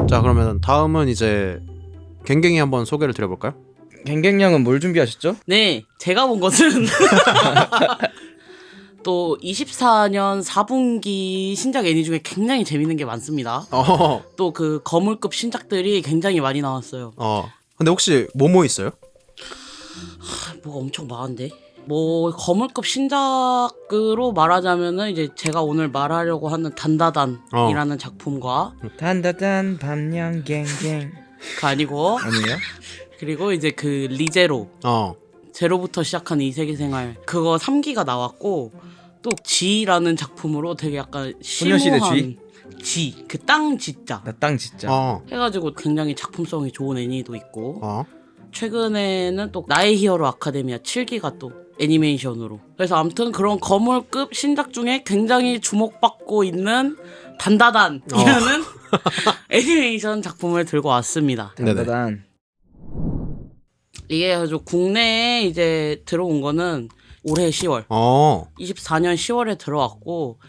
자, 그러면 다음은 이제 갱갱이 한번 소개를 드려볼까요? 갱갱양은 뭘 준비하셨죠? 네, 제가 본 것은 또 24년 4분기 신작 애니 중에 굉장히 재밌는 게 많습니다. 또 그 거물급 신작들이 굉장히 많이 나왔어요. 근데 혹시 뭐뭐 있어요? 뭐가 엄청 많은데? 뭐 거물급 신작으로 말하자면은 이제 제가 오늘 말하려고 하는 단다단이라는 작품과 단다단 밤냥 갱갱 그 아니고 아니에요? 그리고 이제 그 리제로 제로부터 시작한 이 세계 생활 그거 3기가 나왔고 또 지라는 작품으로 되게 약간 소녀시대 심오한 지, 그 땅 지자 나 땅 진짜 해가지고 굉장히 작품성이 좋은 애니도 있고 최근에는 또 나의 히어로 아카데미아 7기가 또 애니메이션으로 그래서 아무튼 그런 거물급 신작 중에 굉장히 주목받고 있는 단다단이라는 애니메이션 작품을 들고 왔습니다. 단다단 이게 아주 국내에 이제 들어온 거는 올해 10월 24년 10월에 들어왔고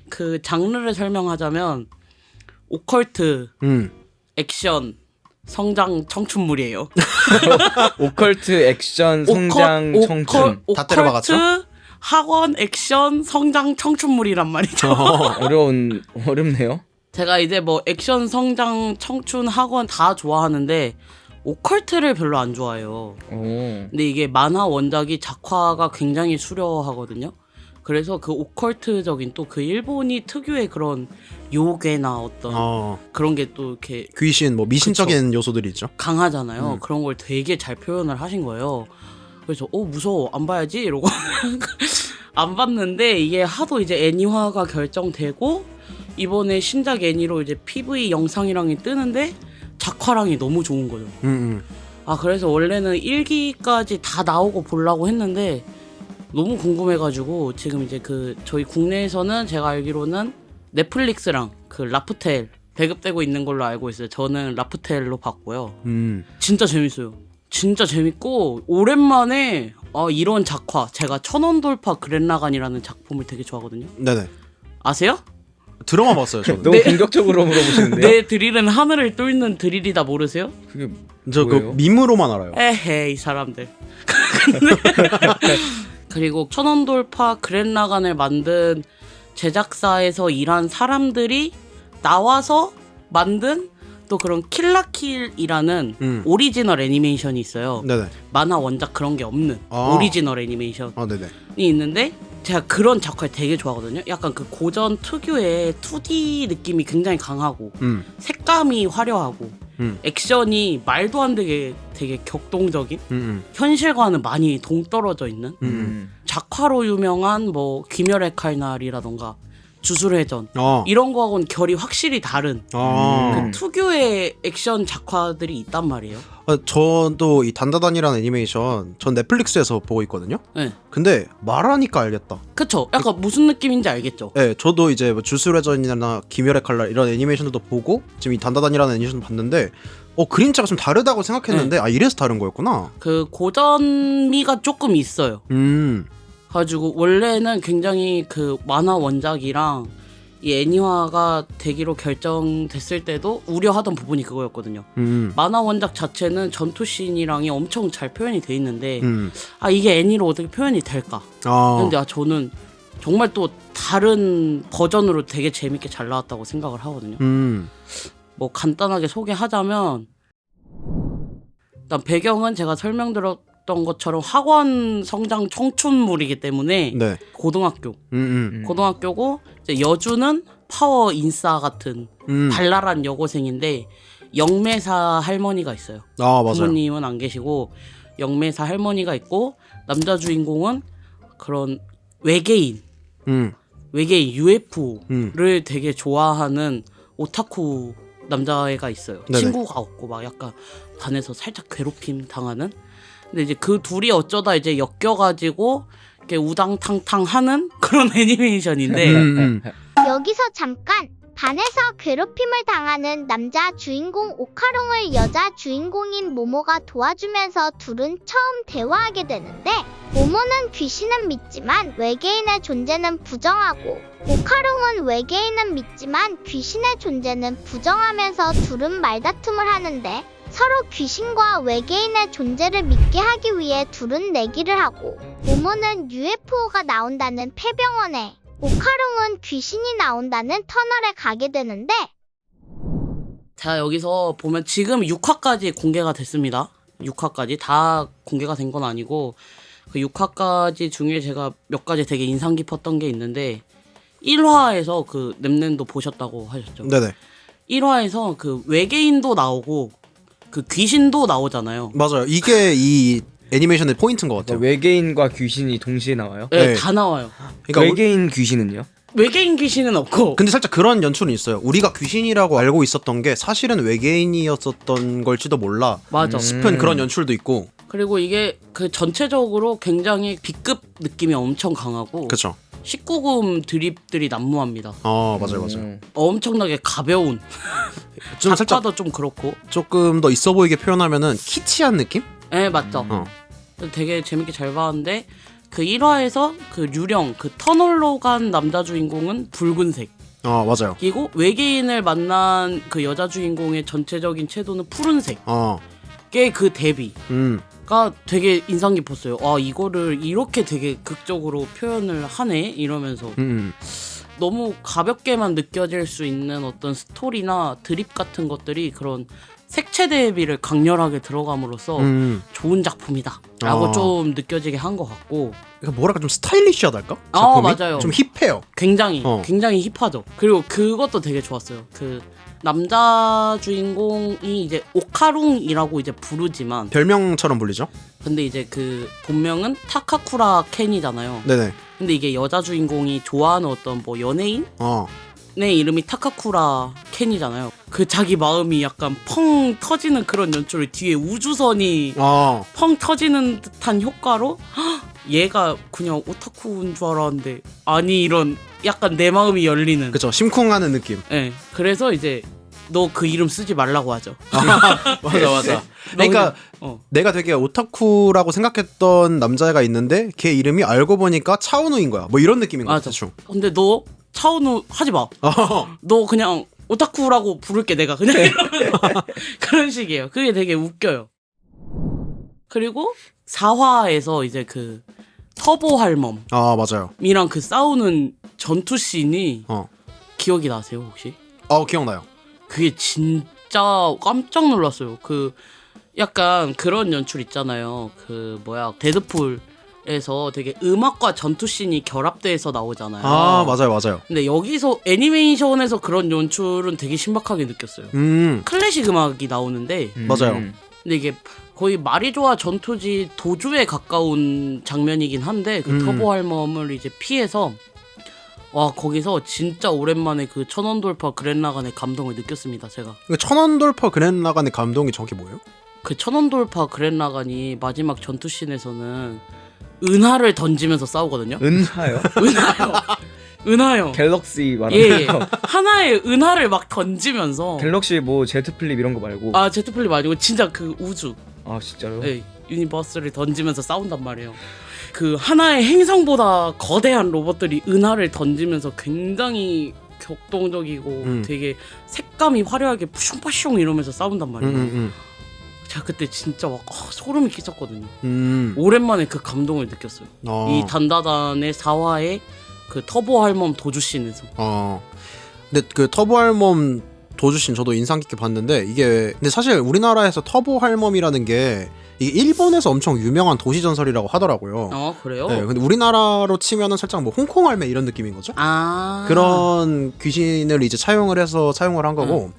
그 장르를 설명하자면 오컬트 액션 성장 청춘물이에요. 오컬트 액션 성장 청춘 다 때려박았죠? 오컬트 학원 액션 성장 청춘물이란 말이죠. 어렵네요. 제가 이제 뭐 액션 성장 청춘 학원 다 좋아하는데 오컬트를 별로 안 좋아해요. 근데 이게 만화 원작이 작화가 굉장히 수려하거든요. 그래서 그 오컬트적인 또 그 일본이 특유의 그런 요괴나 어떤 그런 게 또 이렇게 귀신 뭐 미신적인 요소들이 있죠. 강하잖아요. 그런 걸 되게 잘 표현을 하신 거예요. 그래서 무서워 안 봐야지 이러고 안 봤는데 이게 하도 이제 애니화가 결정되고 이번에 신작 애니로 이제 PV 영상이랑이 뜨는데 작화랑이 너무 좋은 거죠. 그래서 원래는 1기까지 다 나오고 보려고 했는데 너무 궁금해가지고 지금 이제 그 저희 국내에서는 제가 알기로는 넷플릭스랑 그 라프텔 배급되고 있는 걸로 알고 있어요. 저는 라프텔로 봤고요. 진짜 재밌어요. 진짜 재밌고 오랜만에 이런 작화 제가 천원돌파 그랜라간이라는 작품을 되게 좋아하거든요. 네네. 아세요? 들어만 봤어요 저는. 너무 공격적으로 물어보시는데요? 내 드릴은 하늘을 뚫는 드릴이다 모르세요? 그게 저 그 뭐예요? 밈으로만 알아요. 에헤이 사람들. 그리고 천원돌파 그랜라간을 만든 제작사에서 일한 사람들이 나와서 만든 또 그런 킬라킬이라는 오리지널 애니메이션이 있어요. 네네. 만화 원작 그런 게 없는 오리지널 애니메이션이 네네. 있는데 제가 그런 작화를 되게 좋아하거든요. 약간 그 고전 특유의 2D 느낌이 굉장히 강하고 색감이 화려하고 액션이 말도 안 되게 되게 격동적인 현실과는 많이 동떨어져 있는 작화로 유명한 뭐 귀멸의 칼날이라던가 주술회전 이런 거하고는 결이 확실히 다른 그 특유의 액션 작화들이 있단 말이에요. 저도 이 단다단이라는 애니메이션 전 넷플릭스에서 보고 있거든요. 네. 근데 말하니까 알겠다. 그쵸? 약간 무슨 느낌인지 알겠죠? 네, 저도 이제 뭐 주술회전이나 기멸의 칼날 이런 애니메이션도 보고 지금 이 단다단이라는 애니메이션 봤는데 그림체가 좀 다르다고 생각했는데 이래서 다른 거였구나. 그 고전미가 조금 있어요. 가지고 원래는 굉장히 그 만화 원작이랑 이 애니화가 되기로 결정됐을 때도 우려하던 부분이 그거였거든요. 만화 원작 자체는 전투씬이랑이 엄청 잘 표현이 돼 있는데 이게 애니로 어떻게 표현이 될까? 근데 저는 정말 또 다른 버전으로 되게 재밌게 잘 나왔다고 생각을 하거든요. 뭐 간단하게 소개하자면 일단 배경은 제가 설명드렸던 것처럼 학원 성장 청춘물이기 때문에 고등학교 고등학교고 이제 여주는 파워 인싸 같은 발랄한 여고생인데 영매사 할머니가 있어요. 맞아요. 부모님은 안 계시고 영매사 할머니가 있고 남자 주인공은 그런 외계인 UFO를 되게 좋아하는 오타쿠 남자애가 있어요. 네네. 친구가 없고 막 약간 반에서 살짝 괴롭힘 당하는. 근데 이제 그 둘이 어쩌다 이제 엮여가지고 이렇게 우당탕탕 하는 그런 애니메이션인데 여기서 잠깐 반에서 괴롭힘을 당하는 남자 주인공 오카롱을 여자 주인공인 모모가 도와주면서 둘은 처음 대화하게 되는데 모모는 귀신은 믿지만 외계인의 존재는 부정하고 오카롱은 외계인은 믿지만 귀신의 존재는 부정하면서 둘은 말다툼을 하는데 서로 귀신과 외계인의 존재를 믿게 하기 위해 둘은 내기를 하고 모모는 UFO가 나온다는 폐병원에 오카롱은 귀신이 나온다는 터널에 가게 되는데 자, 여기서 보면 지금 6화까지 공개가 됐습니다. 6화까지 다 공개가 된 건 아니고 그 6화까지 중에 제가 몇 가지 되게 인상 깊었던 게 있는데 1화에서 그 nemnem도 보셨다고 하셨죠. 네네. 1화에서 그 외계인도 나오고 그 귀신도 나오잖아요. 맞아요. 이게 이 애니메이션의 포인트인 것 같아요. 외계인과 귀신이 동시에 나와요? 네, 네. 다 나와요. 그러니까 외계인 귀신은요? 외계인 귀신은 없고 근데 살짝 그런 연출은 있어요. 우리가 귀신이라고 알고 있었던 게 사실은 외계인이었었던 걸지도 몰라 맞아. 싶은 그런 연출도 있고. 그리고 이게 그 전체적으로 굉장히 B급 느낌이 엄청 강하고 그렇죠. 19금 드립들이 난무합니다. 맞아요, 맞아요. 엄청나게 가벼운. 좀 살짝 작가도 좀 그렇고. 조금 더 있어 보이게 표현하면은 키치한 느낌? 네, 맞죠. 되게 재밌게 잘 봤는데 그 1화에서 그 유령 그 터널로 간 남자 주인공은 붉은색. 맞아요. 그리고 외계인을 만난 그 여자 주인공의 전체적인 채도는 푸른색. 게 그 대비가 되게 인상 깊었어요. 아, 이거를 이렇게 되게 극적으로 표현을 하네 이러면서 너무 가볍게만 느껴질 수 있는 어떤 스토리나 드립 같은 것들이 그런 색채 대비를 강렬하게 들어감으로써 좋은 작품이다 라고 좀 느껴지게 한 것 같고. 그러니까 뭐랄까 좀 스타일리시하달까? 작품이? 맞아요. 좀 힙해요. 굉장히 힙하죠. 그리고 그것도 되게 좋았어요. 그 남자 주인공이 이제 오카룽이라고 이제 부르지만 별명처럼 불리죠? 근데 이제 그 본명은 타카쿠라 켄이잖아요. 네네. 근데 이게 여자 주인공이 좋아하는 어떤 뭐 연예인? 내 이름이 타카쿠라 켄이잖아요. 그 자기 마음이 약간 펑 터지는 그런 연출을 뒤에 우주선이 펑 터지는 듯한 효과로 얘가 그냥 오타쿠인 줄 알았는데 아니 이런 약간 내 마음이 열리는. 그쵸. 심쿵하는 느낌. 네. 그래서 이제 너 그 이름 쓰지 말라고 하죠. 맞아. 그러니까 내가 되게 오타쿠라고 생각했던 남자애가 있는데 걔 이름이 알고 보니까 차은우인 거야. 뭐 이런 느낌인 거야. 대충. 근데 너 차은우 하지 마. 너 그냥 오타쿠라고 부를게 내가 그냥 그런 식이에요. 그게 되게 웃겨요. 그리고 4화에서 이제 그 터보 할멈 맞아요. 이랑 그 싸우는 전투 씬이 기억이 나세요 혹시? 기억나요. 그게 진짜 깜짝 놀랐어요. 그 약간 그런 연출 있잖아요. 그 뭐야 데드풀에서 되게 음악과 전투 씬이 결합돼서 나오잖아요. 맞아요. 근데 여기서 애니메이션에서 그런 연출은 되게 신박하게 느꼈어요. 클래식 음악이 나오는데 맞아요. 근데 이게 거의 마리조아 전투지 도주에 가까운 장면이긴 한데 그 터보 할멈을 이제 피해서 와 거기서 진짜 오랜만에 그 천원돌파 그랜라간의 감동을 느꼈습니다. 제가 천원돌파 그랜라간의 감동이 정확히 뭐예요? 그 천원돌파 그랜라간이 마지막 전투씬에서는 은하를 던지면서 싸우거든요. 은하요? 은하요. 갤럭시 말하는 예. 하나의 은하를 막 던지면서 갤럭시 뭐 제트플립 이런 거 말고. 제트플립 아니고 진짜 그 우주. 진짜요? 예. 유니버스를 던지면서 싸운단 말이에요. 그 하나의 행성보다 거대한 로봇들이 은하를 던지면서 굉장히 격동적이고 되게 색감이 화려하게 푸슝파슝 이러면서 싸운단 말이에요. 제가 그때 진짜 막 소름이 끼쳤거든요. 오랜만에 그 감동을 느꼈어요. 이 단다단의 4화의 그 터보 할멈 도주씬에서. 근데 그 터보 할멈 도주씬 저도 인상 깊게 봤는데 이게 근데 사실 우리나라에서 터보 할멈이라는 게 이게 일본에서 엄청 유명한 도시 전설이라고 하더라고요. 그래요? 네, 근데 우리나라로 치면은 살짝 뭐 홍콩 할매 이런 느낌인 거죠. 그런 귀신을 이제 차용을 해서 사용을 한 거고.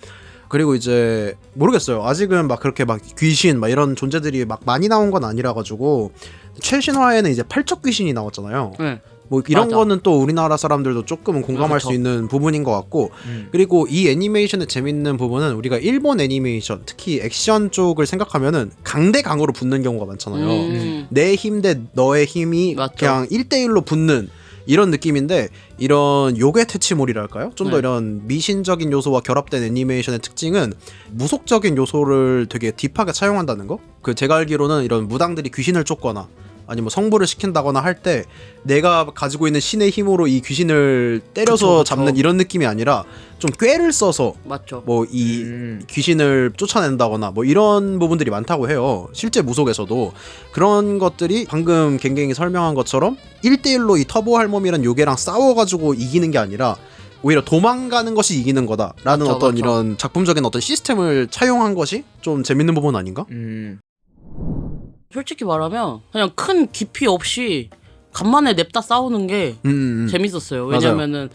그리고 이제 모르겠어요. 아직은 막 그렇게 막 귀신 막 이런 존재들이 막 많이 나온 건 아니라 가지고 최신화에는 이제 팔척 귀신이 나왔잖아요. 네. 뭐 이런 맞아. 거는 또 우리나라 사람들도 조금은 공감할 수 있는 부분인 것 같고 그리고 이 애니메이션의 재밌는 부분은 우리가 일본 애니메이션 특히 액션 쪽을 생각하면은 강대강으로 붙는 경우가 많잖아요. 내 힘 대 너의 힘이 맞죠. 그냥 1대1로 붙는 이런 느낌인데 이런 요괴 퇴치물이랄까요? 좀 더 네. 이런 미신적인 요소와 결합된 애니메이션의 특징은 무속적인 요소를 되게 딥하게 차용한다는 거? 그 제가 알기로는 이런 무당들이 귀신을 쫓거나 아니면 뭐 성불을 시킨다거나 할 때 내가 가지고 있는 신의 힘으로 이 귀신을 때려서 그쵸. 잡는 이런 느낌이 아니라 좀 꾀를 써서 맞죠. 뭐 이 귀신을 쫓아낸다거나 뭐 이런 부분들이 많다고 해요. 실제 무속에서도 그런 것들이 방금 갱갱이 설명한 것처럼 1대1로 이 터보 할멈이란 요괴랑 싸워가지고 이기는 게 아니라 오히려 도망가는 것이 이기는 거다라는 맞죠, 어떤 맞죠. 이런 작품적인 어떤 시스템을 차용한 것이 좀 재밌는 부분 아닌가? 솔직히 말하면 그냥 큰 깊이 없이 간만에 냅다 싸우는 게 재밌었어요. 왜냐면은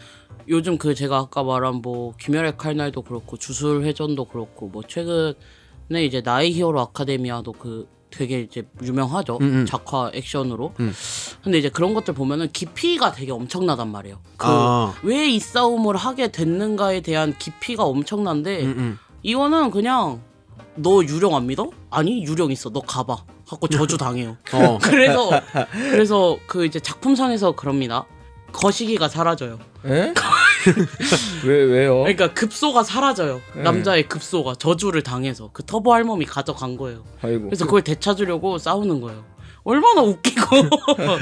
요즘 그 제가 아까 말한 뭐 귀멸의 칼날도 그렇고 주술회전도 그렇고 뭐 최근에 이제 나의 히어로 아카데미아도 그 되게 이제 유명하죠. 작화 액션으로. 근데 이제 그런 것들 보면은 깊이가 되게 엄청나단 말이에요. 그 왜 이 싸움을 하게 됐는가에 대한 깊이가 엄청난데 이거는 그냥 너 유령 안 믿어? 아니 유령 있어. 너 가봐. 갖고 저주 당해요. 그래서 그 이제 작품상에서 그럽니다. 거시기가 사라져요. 에? 왜요? 그러니까 급소가 사라져요. 네. 남자의 급소가 저주를 당해서 그 터보 할멈이 가져간 거예요. 아이고. 그래서 그걸 되찾으려고 싸우는 거예요. 얼마나 웃기고.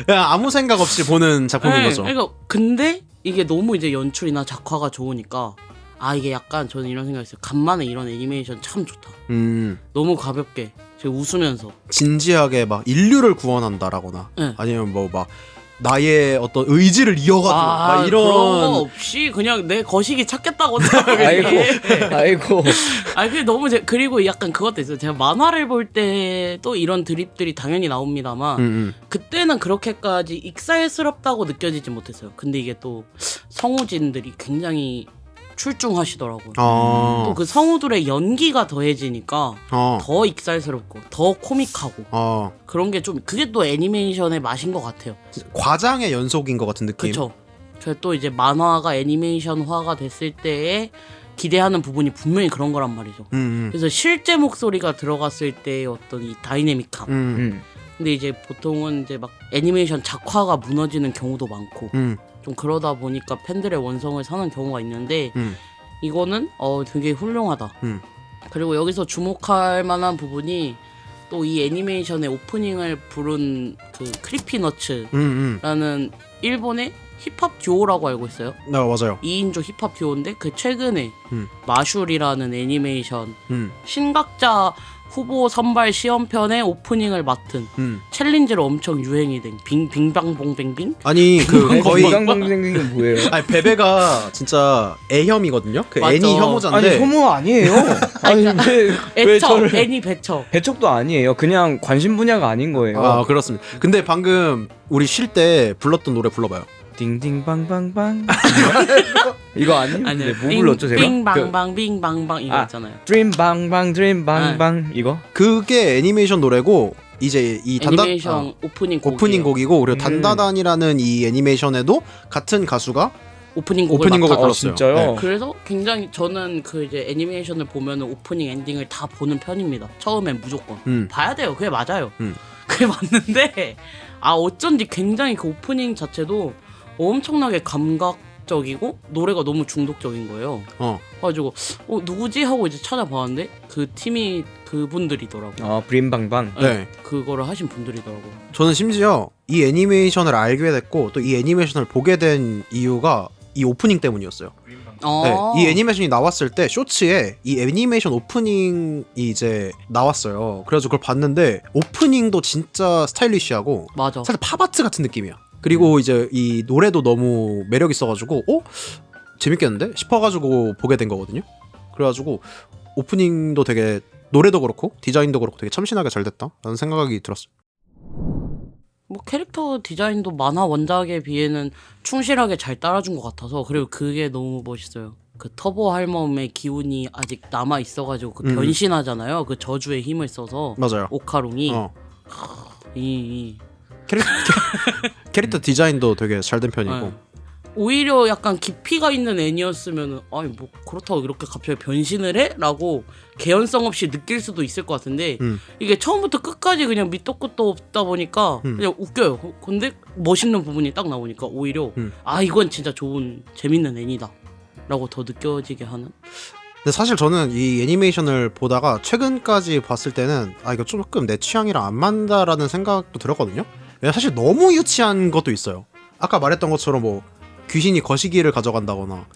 그냥 아무 생각 없이 보는 작품인 네, 거죠. 그러니까 근데 이게 너무 이제 연출이나 작화가 좋으니까 아 이게 약간 저는 이런 생각했어요. 간만에 이런 애니메이션 참 좋다. 너무 가볍게 제가 웃으면서 진지하게 막 인류를 구원한다라거나 네. 아니면 뭐 막 나의 어떤 의지를 이어가고 막 그런 거 이런 없이 그냥 내 거시기 찾겠다고 아이고. 아 그게 너무 그리고 약간 그것도 있어요. 제가 만화를 볼 때도 이런 드립들이 당연히 나옵니다만 그때는 그렇게까지 익살스럽다고 느껴지지 못했어요. 근데 이게 또 성우진들이 굉장히 출중하시더라고요. 또 그 성우들의 연기가 더해지니까 더 익살스럽고 더 코믹하고 그런 게 좀 그게 또 애니메이션의 맛인 것 같아요. 과장의 연속인 것 같은 느낌. 그렇죠. 또 이제 만화가 애니메이션화가 됐을 때에 기대하는 부분이 분명히 그런 거란 말이죠. 그래서 실제 목소리가 들어갔을 때의 어떤 이 다이내믹함. 근데 이제 보통은 이제 막 애니메이션 작화가 무너지는 경우도 많고 좀 그러다 보니까 팬들의 원성을 사는 경우가 있는데 이거는 되게 훌륭하다. 그리고 여기서 주목할 만한 부분이 또 이 애니메이션의 오프닝을 부른 그 크리피너츠라는 일본의 힙합 듀오라고 알고 있어요. 네, 맞아요. 2인조 힙합 듀오인데 그 최근에 마술이라는 애니메이션 신각자 후보 선발 시험편의 오프닝을 맡은 챌린지로 엄청 유행이 된 빙방봉뱅빙? 아니 그 거의 건강봉생긴 뭐예요? 아니 베베가 진짜 애혐이거든요. 그 맞죠. 애니 혐오자인데 아니 혐오 아니에요. 아니 왜 애척, 저를 애니 배척. 배척도 아니에요. 그냥 관심 분야가 아닌 거예요. 아 그렇습니다. 근데 방금 우리 쉴 때 불렀던 노래 불러봐요. 딩딩방방방 이거 아니에요? 근데 뭐 불렀죠 제가? 빙방방 빙방방 이거 아, 있잖아요. 드림방방 드림방방 이거? 그게 애니메이션 노래고 이제 이 애니메이션 오프닝 곡이고 그리고 단다단이라는 이 애니메이션에도 같은 가수가 오프닝 곡을 오프닝 곡을 맡아. 불렀어요. 진짜요? 네. 그래서 굉장히 저는 그 이제 애니메이션을 보면은 오프닝 엔딩을 다 보는 편입니다. 처음엔 무조건 봐야 돼요. 그게 맞아요. 그게 맞는데 아 어쩐지 굉장히 그 오프닝 자체도 엄청나게 감각적이고 노래가 너무 중독적인 거예요. 그래가지고 누구지 하고 이제 찾아봤는데 그 팀이 그분들이더라고. 아 브림방방. 네. 그거를 하신 분들이더라고. 저는 심지어 이 애니메이션을 알게 됐고 또 이 애니메이션을 보게 된 이유가 이 오프닝 때문이었어요. 네, 이 애니메이션이 나왔을 때 쇼츠에 이 애니메이션 오프닝이 이제 나왔어요. 그래서 그걸 봤는데 오프닝도 진짜 스타일리시하고 맞아. 살짝 팝아트 같은 느낌이야. 그리고 이제 이 노래도 너무 매력 있어가지고 재밌겠는데 싶어가지고 보게 된 거거든요. 그래가지고 오프닝도 되게 노래도 그렇고 디자인도 그렇고 되게 참신하게 잘 됐다라는 생각이 들었어요. 뭐 캐릭터 디자인도 만화 원작에 비해는 충실하게 잘 따라준 것 같아서 그리고 그게 너무 멋있어요. 그 터보 할멈의 기운이 아직 남아 있어가지고 그 변신하잖아요. 그 저주의 힘을 써서 맞아요. 오카롱이 캐릭터 디자인도 되게 잘 된 편이고. 네. 오히려 약간 깊이가 있는 애니였으면 아니 뭐 그렇다고 이렇게 갑자기 변신을 해? 라고 개연성 없이 느낄 수도 있을 것 같은데 이게 처음부터 끝까지 그냥 밑도 끝도 없다 보니까 그냥 웃겨요. 근데 멋있는 부분이 딱 나오니까 오히려 아 이건 진짜 좋은 재밌는 애니다 라고 더 느껴지게 하는. 근데 사실 저는 이 애니메이션을 보다가 최근까지 봤을 때는 아 이거 조금 내 취향이랑 안 맞는다라는 생각도 들었거든요. 왜냐면 사실 너무 유치한 것도 있어요. 아까 말했던 것처럼 뭐 귀신이 거시기를 가져간다거나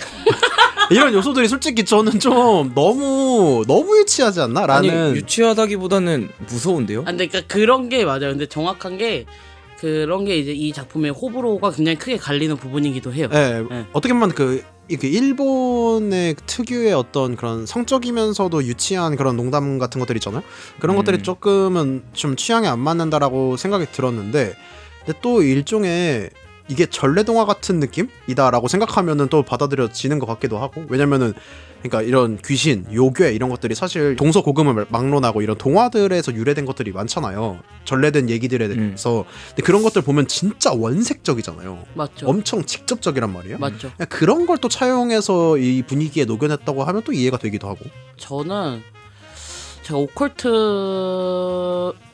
이런 요소들이 솔직히 저는 좀 너무 유치하지 않나? 라는. 아니 유치하다기보다는 무서운데요? 아, 근데 그러니까 그런 게 맞아요. 근데 정확한 게 그런 게 이제 이 작품의 호불호가 굉장히 크게 갈리는 부분이기도 해요. 네, 네. 어떻게 보면 이렇게 일본의 특유의 어떤 그런 성적이면서도 유치한 그런 농담 같은 것들 있잖아요. 그런 것들이 조금은 좀 취향에 안 맞는다라고 생각이 들었는데, 근데 또 일종의 이게 전래동화 같은 느낌이다라고 생각하면은 또 받아들여지는 것 같기도 하고. 왜냐면은 그러니까 이런 귀신, 요괴 이런 것들이 사실 동서고금을 막론하고 이런 동화들에서 유래된 것들이 많잖아요. 전래된 얘기들에 대해서. 근데 그런 것들 보면 진짜 원색적이잖아요. 맞죠. 엄청 직접적이란 말이에요. 맞죠. 그냥 그런 걸 또 차용해서 이 분위기에 녹여냈다고 하면 또 이해가 되기도 하고. 저는 제가 오컬트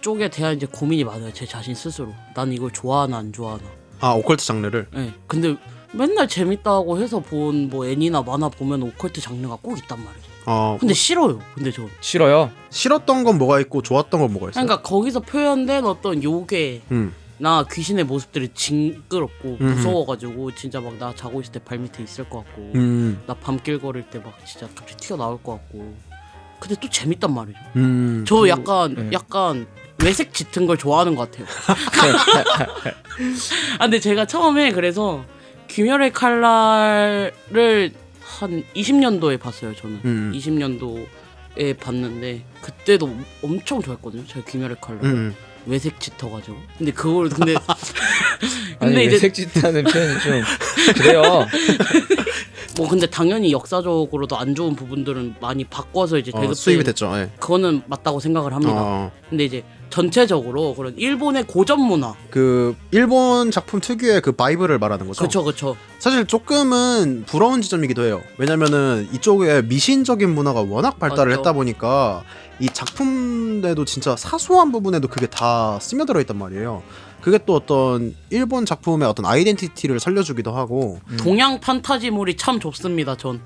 쪽에 대한 이제 고민이 많아요. 제 자신 스스로. 난 이걸 좋아하나 안 좋아하나. 아, 오컬트 장르를. 네. 근데 맨날 재밌다고 해서 본 뭐 애니나 만화 보면 오컬트 장르가 꼭 있단 말이에요. 근데 싫어요. 근데 저 싫어요. 싫었던 건 뭐가 있고 좋았던 건 뭐가 있어요? 그러니까 거기서 표현된 어떤 요괴나 귀신의 모습들이 징그럽고 무서워가지고 진짜 막 나 자고 있을 때 발밑에 있을 것 같고 나 밤길 걸을 때 막 진짜 갑자기 튀어나올 것 같고. 근데 또 재밌단 말이죠. 저 약간 외색 짙은 걸 좋아하는 것 같아요. 아, 근데 제가 처음에 그래서 귀멸의 칼날을 한 20년도에 봤어요. 저는 20년도에 봤는데 그때도 엄청 좋아했거든요. 제가 귀멸의 칼날 외색 짙어가지고. 근데 그걸 근데 아니 이제 외색 짙다는 표현이 좀 그래요. 뭐 근데 당연히 역사적으로도 안 좋은 부분들은 많이 바꿔서 이제 수입이 됐죠. 예. 그거는 맞다고 생각을 합니다. 근데 이제 전체적으로 그런 일본의 고전 문화, 그 일본 작품 특유의 그 바이브를 말하는 거죠. 그쵸. 사실 조금은 부러운 지점이기도 해요. 왜냐면은 이쪽에 미신적인 문화가 워낙 발달을 맞죠. 했다 보니까 이 작품에도 진짜 사소한 부분에도 그게 다 스며들어 있단 말이에요. 그게 또 어떤 일본 작품의 어떤 아이덴티티를 살려주기도 하고. 동양 판타지물이 참 좋습니다. 전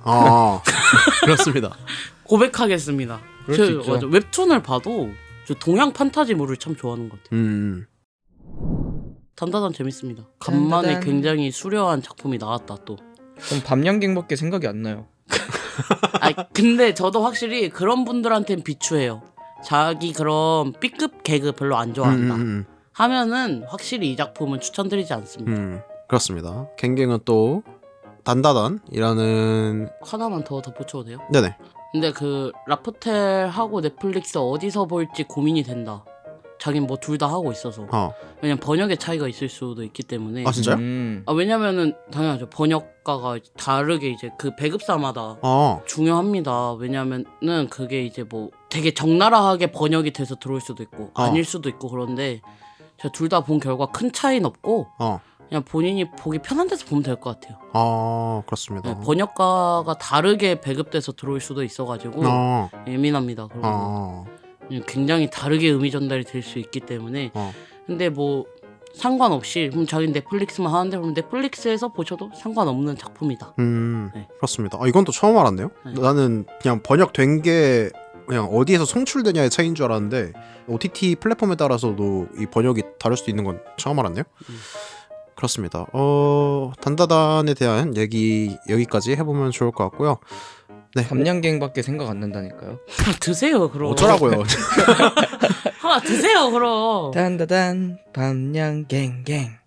그렇습니다. 고백하겠습니다. 그럴 수 있죠. 맞아. 웹툰을 봐도 저 동양 판타지물을 참 좋아하는 것 같아요. 단다단 재밌습니다. 간만에 단다단. 굉장히 수려한 작품이 나왔다 또. 전 밤양갱밖에 생각이 안 나요. 아 근데 저도 확실히 그런 분들한테는 비추해요. 자기 그런 B급 개그 별로 안 좋아한다 하면은 확실히 이 작품은 추천드리지 않습니다. 그렇습니다. 갱갱은 또 단다단이라는 하나만 더 덧붙여도 돼요? 네네. 근데 그 라프텔하고 넷플릭스 어디서 볼지 고민이 된다. 자긴 뭐 둘 다 하고 있어서. 왜냐면 번역의 차이가 있을 수도 있기 때문에. 아 진짜요? 왜냐면은 당연하죠. 번역가가 다르게 이제 그 배급사마다 중요합니다. 왜냐면은 그게 이제 뭐 되게 적나라하게 번역이 돼서 들어올 수도 있고 아닐 수도 있고. 그런데 제가 둘 다 본 결과 큰 차이는 없고 그냥 본인이 보기 편한 데서 보면 될 것 같아요. 그렇습니다. 네, 번역가가 다르게 배급돼서 들어올 수도 있어가지고 예민합니다. 그리고 굉장히 다르게 의미 전달이 될 수 있기 때문에. 근데 뭐 상관없이 그럼 자기 넷플릭스만 하는데 그럼 넷플릭스에서 보셔도 상관없는 작품이다. 네. 그렇습니다. 이건 또 처음 알았네요. 네. 나는 그냥 번역된 게 그냥 어디에서 송출되냐의 차이인 줄 알았는데 OTT 플랫폼에 따라서도 이 번역이 다를 수도 있는 건 처음 알았네요. 그렇습니다. 단다단에 대한 얘기 여기까지 해보면 좋을 것 같고요. 네. 밤양갱밖에 생각 안 난다니까요. 드세요 그럼. 어쩌라고요. 하나 드세요 그럼. 단다단 밤양갱갱.